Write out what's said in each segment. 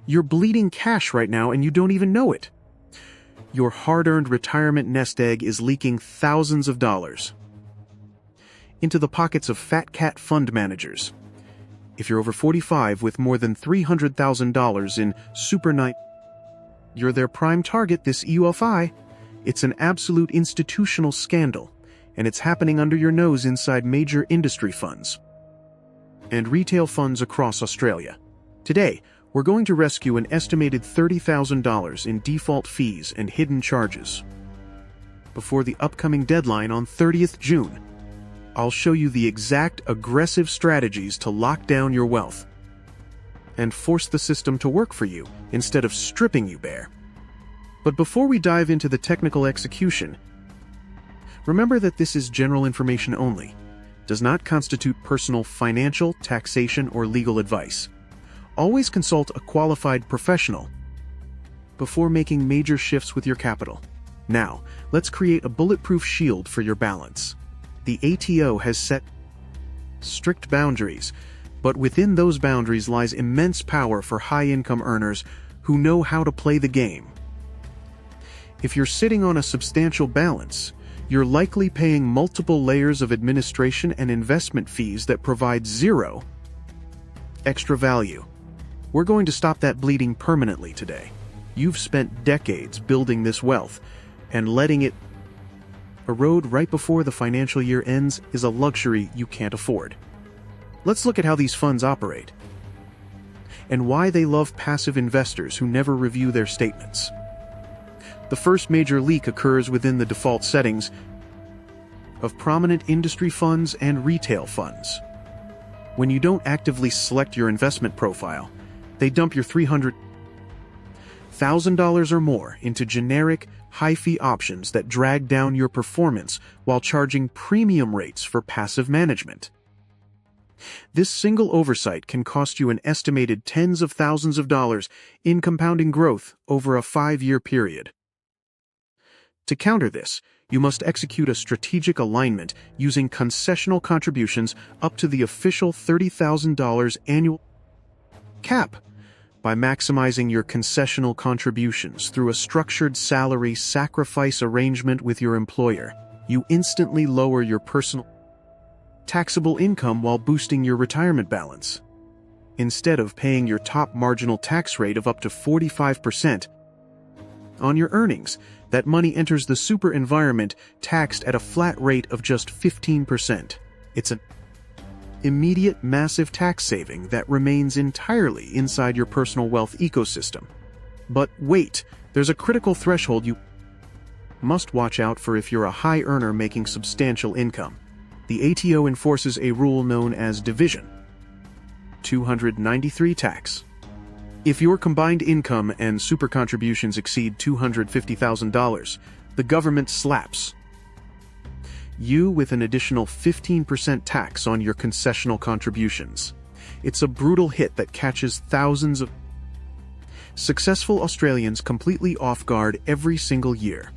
You're bleeding cash right now and you don't even know it. Your hard-earned retirement nest egg is leaking thousands of dollars into the pockets of fat cat fund managers. If you're over 45 with more than $300,000 in Superannuation, you're their prime target. This EOFY, it's an absolute institutional scandal, and it's happening under your nose inside major industry funds and retail funds across Australia. Today, we're going to rescue an estimated $30,000 in default fees and hidden charges before the upcoming deadline on 30th June. I'll show you the exact aggressive strategies to lock down your wealth and force the system to work for you instead of stripping you bare. But before we dive into the technical execution, remember that this is general information only, does not constitute personal financial, taxation, or legal advice. Always consult a qualified professional before making major shifts with your capital. Now, let's create a bulletproof shield for your balance. The ATO has set strict boundaries, but within those boundaries lies immense power for high-income earners who know how to play the game. If you're sitting on a substantial balance, you're likely paying multiple layers of administration and investment fees that provide zero extra value. We're going to stop that bleeding permanently today. You've spent decades building this wealth, and letting it erode right before the financial year ends is a luxury you can't afford. Let's look at how these funds operate and why they love passive investors who never review their statements. The first major leak occurs within the default settings of prominent industry funds and retail funds. When you don't actively select your investment profile, they dump your $300,000 or more into generic, high-fee options that drag down your performance while charging premium rates for passive management. This single oversight can cost you an estimated tens of thousands of dollars in compounding growth over a 5-year period. To counter this, you must execute a strategic alignment using concessional contributions up to the official $30,000 annual cap. By maximizing your concessional contributions through a structured salary sacrifice arrangement with your employer, you instantly lower your personal taxable income while boosting your retirement balance. Instead of paying your top marginal tax rate of up to 45% on your earnings, that money enters the super environment taxed at a flat rate of just 15%. It's an immediate massive tax saving that remains entirely inside your personal wealth ecosystem. But wait, there's a critical threshold you must watch out for if you're a high earner making substantial income. The ATO enforces a rule known as Division 293 tax. If your combined income and super contributions exceed $250,000, the government slaps you with an additional 15% tax on your concessional contributions. It's a brutal hit that catches thousands of successful Australians completely off guard every single year.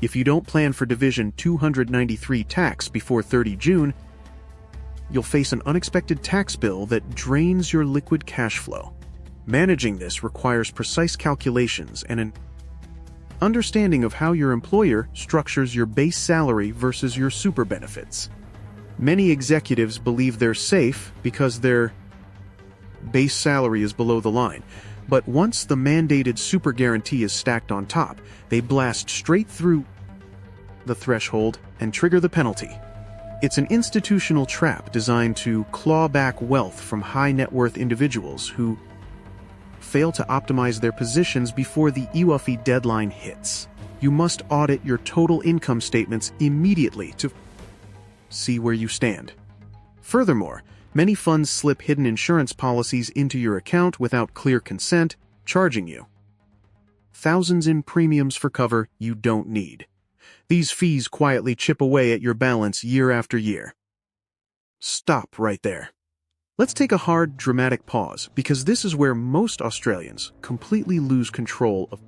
If you don't plan for Division 293 tax before 30 June, you'll face an unexpected tax bill that drains your liquid cash flow. Managing this requires precise calculations and an understanding of how your employer structures your base salary versus your super benefits. Many executives believe they're safe because their base salary is below the line, but once the mandated super guarantee is stacked on top, they blast straight through the threshold and trigger the penalty. It's an institutional trap designed to claw back wealth from high net worth individuals who fail to optimize their positions before the EOFY deadline hits. You must audit your total income statements immediately to see where you stand. Furthermore, many funds slip hidden insurance policies into your account without clear consent, charging you thousands in premiums for cover you don't need. These fees quietly chip away at your balance year after year. Stop right there. Let's take a hard, dramatic pause, because this is where most Australians completely lose control of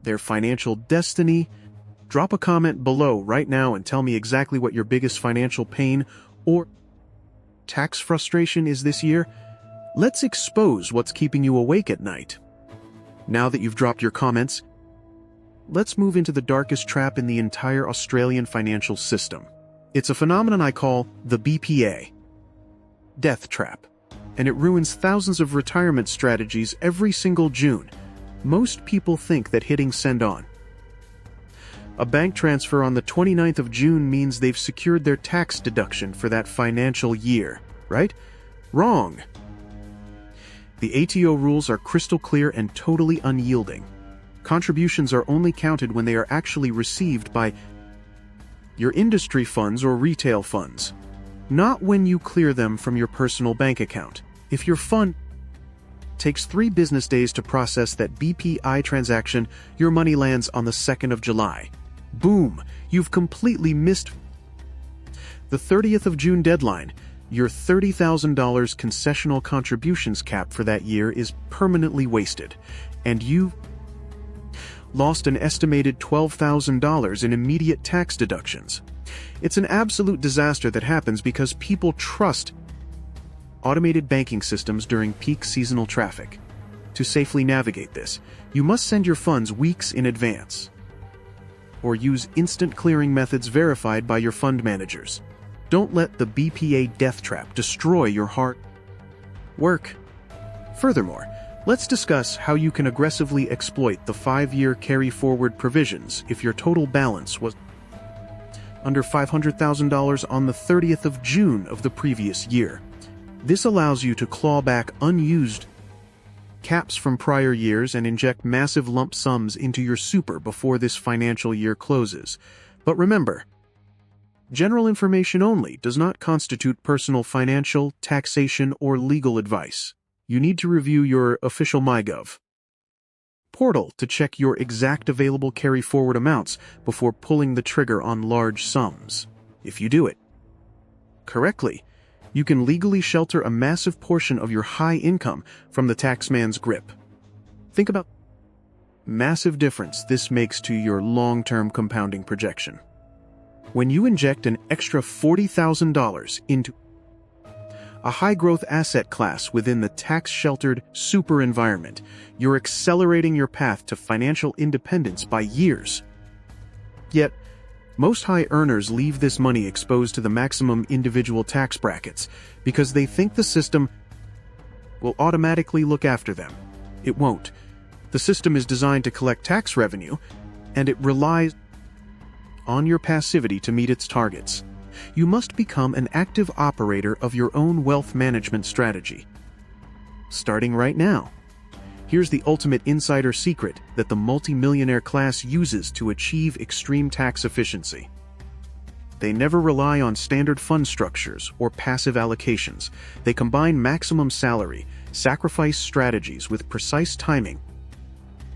their financial destiny. Drop a comment below right now and tell me exactly what your biggest financial pain or tax frustration is this year. Let's expose what's keeping you awake at night. Now that you've dropped your comments, let's move into the darkest trap in the entire Australian financial system. It's a phenomenon I call the BPA, death trap, and it ruins thousands of retirement strategies every single June. Most people think that hitting send on a bank transfer on the 29th of June means they've secured their tax deduction for that financial year, right? Wrong. The ATO rules are crystal clear and totally unyielding. Contributions are only counted when they are actually received by your industry funds or retail funds, not when you clear them from your personal bank account. If your fund takes 3 business days to process that BPI transaction, your money lands on the 2nd of July. Boom! You've completely missed the 30th of June deadline. Your $30,000 concessional contributions cap for that year is permanently wasted, and you lost an estimated $12,000 in immediate tax deductions. It's an absolute disaster that happens because people trust automated banking systems during peak seasonal traffic. To safely navigate this, you must send your funds weeks in advance, or use instant clearing methods verified by your fund managers. Don't let the BPA death trap destroy your hard work. Furthermore, let's discuss how you can aggressively exploit the 5-year carry-forward provisions if your total balance was under $500,000 on the 30th of June of the previous year. This allows you to claw back unused caps from prior years and inject massive lump sums into your super before this financial year closes. But remember, general information only does not constitute personal financial, taxation, or legal advice. You need to review your official MyGov portal to check your exact available carry-forward amounts before pulling the trigger on large sums. If you do it correctly, you can legally shelter a massive portion of your high income from the taxman's grip. Think about the massive difference this makes to your long-term compounding projection. When you inject an extra $40,000 into a high-growth asset class within the tax-sheltered super environment, you're accelerating your path to financial independence by years. Yet, most high earners leave this money exposed to the maximum individual tax brackets because they think the system will automatically look after them. It won't. The system is designed to collect tax revenue, and it relies on your passivity to meet its targets. You must become an active operator of your own wealth management strategy. Starting right now. Here's the ultimate insider secret that the multimillionaire class uses to achieve extreme tax efficiency. They never rely on standard fund structures or passive allocations. They combine maximum salary, sacrifice strategies with precise timing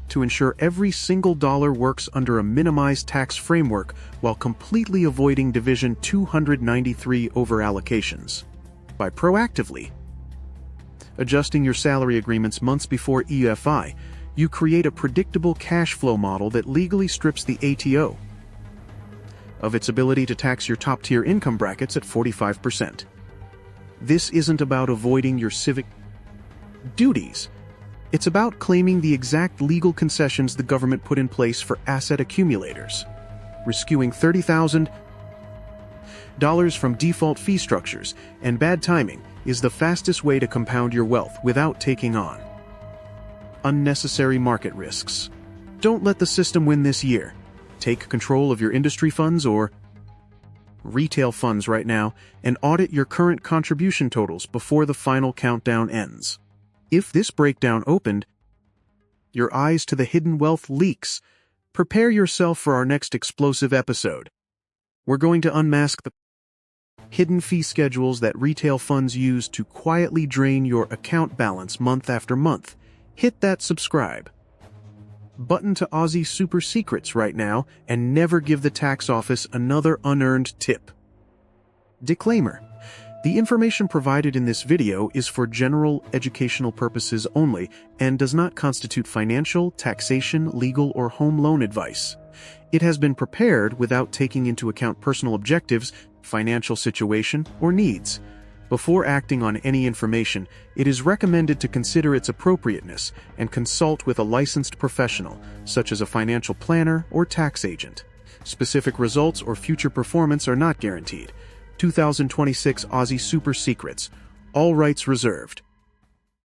to ensure every single dollar works under a minimized tax framework while completely avoiding Division 293 overallocations. By proactively adjusting your salary agreements months before EOFY, you create a predictable cash flow model that legally strips the ATO of its ability to tax your top-tier income brackets at 45%. This isn't about avoiding your civic duties. It's about claiming the exact legal concessions the government put in place for asset accumulators. Rescuing $30,000 from default fee structures and bad timing is the fastest way to compound your wealth without taking on unnecessary market risks. Don't let the system win this year. Take control of your industry funds or retail funds right now and audit your current contribution totals before the final countdown ends. If this breakdown opened your eyes to the hidden wealth leaks, prepare yourself for our next explosive episode. We're going to unmask the hidden fee schedules that retail funds use to quietly drain your account balance month after month. Hit that subscribe button to Aussie Super Secrets right now and never give the tax office another unearned tip. Disclaimer: the information provided in this video is for general educational purposes only and does not constitute financial, taxation, legal, or home loan advice. It has been prepared without taking into account personal objectives, financial situation, or needs. Before acting on any information, it is recommended to consider its appropriateness and consult with a licensed professional, such as a financial planner or tax agent. Specific results or future performance are not guaranteed. 2026 Aussie Super Secrets. All rights reserved.